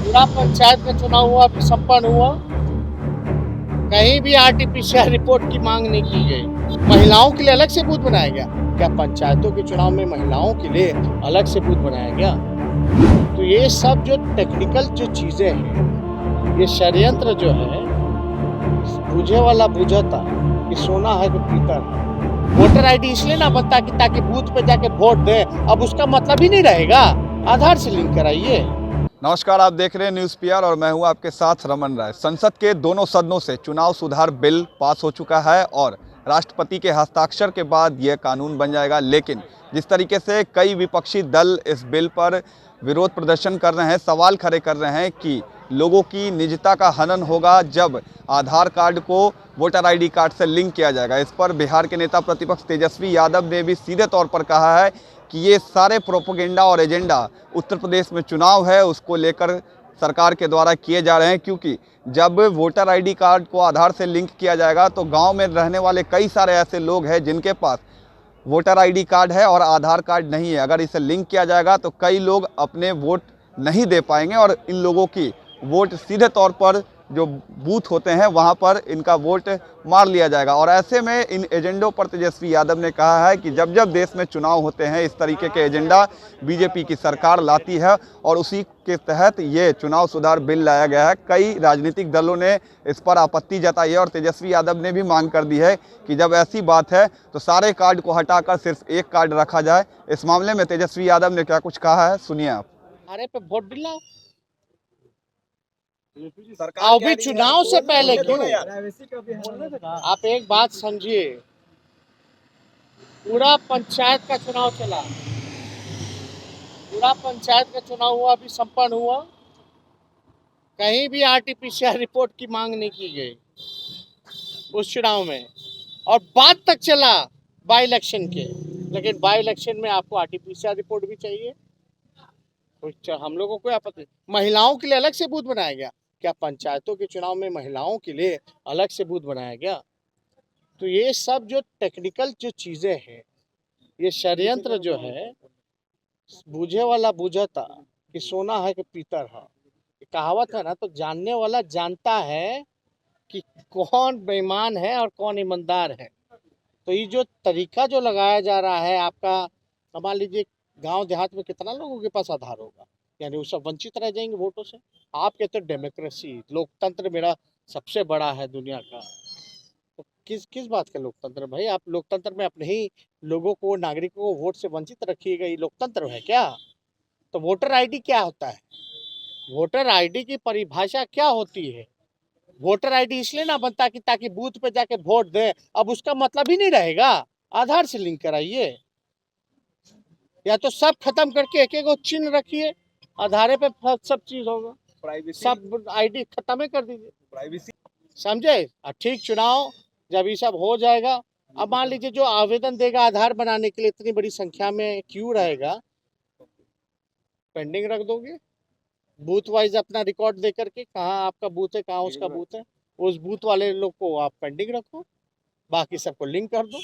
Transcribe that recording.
पूरा पंचायत का चुनाव हुआ, अभी संपन्न हुआ। कहीं भी आरटीपीसीआर रिपोर्ट की मांग नहीं की गई। महिलाओं के लिए अलग से बूथ बनाया गया क्या? पंचायतों के चुनाव में महिलाओं के लिए अलग से बूथ बनाया गया? तो ये सब जो टेक्निकल जो चीजें हैं, ये षड्यंत्र जो है, बूझे वाला बूझता कि सोना है कि पीतल है। वोटर आईडी इसलिए ना बनता कि ताकि बूथ पे जाके वोट दें, अब उसका मतलब ही नहीं रहेगा। आधार से लिंक कराइए। नमस्कार, आप देख रहे हैं न्यूज़ पीआर और मैं हूं आपके साथ रमन राय। संसद के दोनों सदनों से चुनाव सुधार बिल पास हो चुका है और राष्ट्रपति के हस्ताक्षर के बाद यह कानून बन जाएगा। लेकिन जिस तरीके से कई विपक्षी दल इस बिल पर विरोध प्रदर्शन कर रहे हैं, सवाल खड़े कर रहे हैं कि लोगों की निजता का हनन होगा जब आधार कार्ड को वोटर आईडी कार्ड से लिंक किया जाएगा। इस पर बिहार के नेता प्रतिपक्ष तेजस्वी यादव ने भी सीधे तौर पर कहा है कि ये सारे प्रोपोगेंडा और एजेंडा उत्तर प्रदेश में चुनाव है उसको लेकर सरकार के द्वारा किए जा रहे हैं, क्योंकि जब वोटर आईडी कार्ड को आधार से लिंक किया जाएगा तो गांव में रहने वाले कई सारे ऐसे लोग हैं जिनके पास वोटर आईडी कार्ड है और आधार कार्ड नहीं है। अगर इसे लिंक किया जाएगा तो कई लोग अपने वोट नहीं दे पाएंगे और इन लोगों की वोट सीधे तौर पर जो बूथ होते हैं वहां पर इनका वोट मार लिया जाएगा। और ऐसे में इन एजेंडों पर तेजस्वी यादव ने कहा है कि जब जब देश में चुनाव होते हैं इस तरीके के एजेंडा बीजेपी की सरकार लाती है और उसी के तहत ये चुनाव सुधार बिल लाया गया है। कई राजनीतिक दलों ने इस पर आपत्ति जताई है और तेजस्वी यादव ने भी मांग कर दी है कि जब ऐसी बात है तो सारे कार्ड को हटाकर सिर्फ एक कार्ड रखा जाए। इस मामले में तेजस्वी यादव ने क्या कुछ कहा है, सुनिए आप। अरे पे वोट दिलाओ, अभी चुनाव से पहले क्यों? आप एक बात समझिए, पूरा पंचायत का चुनाव चला, पूरा पंचायत का चुनाव हुआ, अभी संपन्न हुआ। कहीं भी आरटीपीसीआर रिपोर्ट की मांग नहीं की गई उस चुनाव में, और बात तक चला बाई इलेक्शन के। लेकिन बाई इलेक्शन में आपको आरटीपीसीआर रिपोर्ट भी चाहिए, तो हम लोगों को आपत्ति। महिलाओं के लिए अलग से बूथ बनाया गया क्या? पंचायतों के चुनाव में महिलाओं के लिए अलग से बूथ बनाया गया? तो ये सब जो टेक्निकल जो चीजें हैं, ये षड्यंत्र जो है, बूझे वाला बूझता कि सोना है कि पीतल है। कहावत है ना, तो जानने वाला जानता है कि कौन बेईमान है और कौन ईमानदार है। तो ये जो तरीका जो लगाया जा रहा है आपका, मान लीजिए गांव देहात में कितना लोगों के पास आधार होगा, यानी वो सब वंचित रह जाएंगे वोटों से। आप कहते हैं डेमोक्रेसी, लोकतंत्र मेरा सबसे बड़ा है दुनिया का, तो किस किस बात का लोकतंत्र भाई? आप लोकतंत्र में अपने ही लोगों को, नागरिकों को वोट से वंचित रखिएगा, ये लोकतंत्र है क्या? तो वोटर आईडी क्या होता है? वोटर आईडी की परिभाषा क्या होती है? वोटर आईडी इसलिए ना बनता कि ताकि बूथ पे जाके वोट दें, अब उसका मतलब ही नहीं रहेगा। आधार से लिंक कराइए, या तो सब खत्म करके एक एक चिन्ह रखिए, आधार पे सब चीज होगा। प्राइवेसी, सब आईडी खत्म ही कर दीजिए, प्राइवेसी, समझे? ठीक, चुनाव जब ये सब हो जाएगा, अब मान लीजिए जो आवेदन देगा आधार बनाने के लिए इतनी बड़ी संख्या में क्यू रहेगा, पेंडिंग रख दोगे बूथ वाइज अपना रिकॉर्ड दे करके, कहाँ आपका बूथ है, कहाँ उसका बूथ है, उस बूथ वाले लोग को आप पेंडिंग रखो, बाकी सबको लिंक कर दो।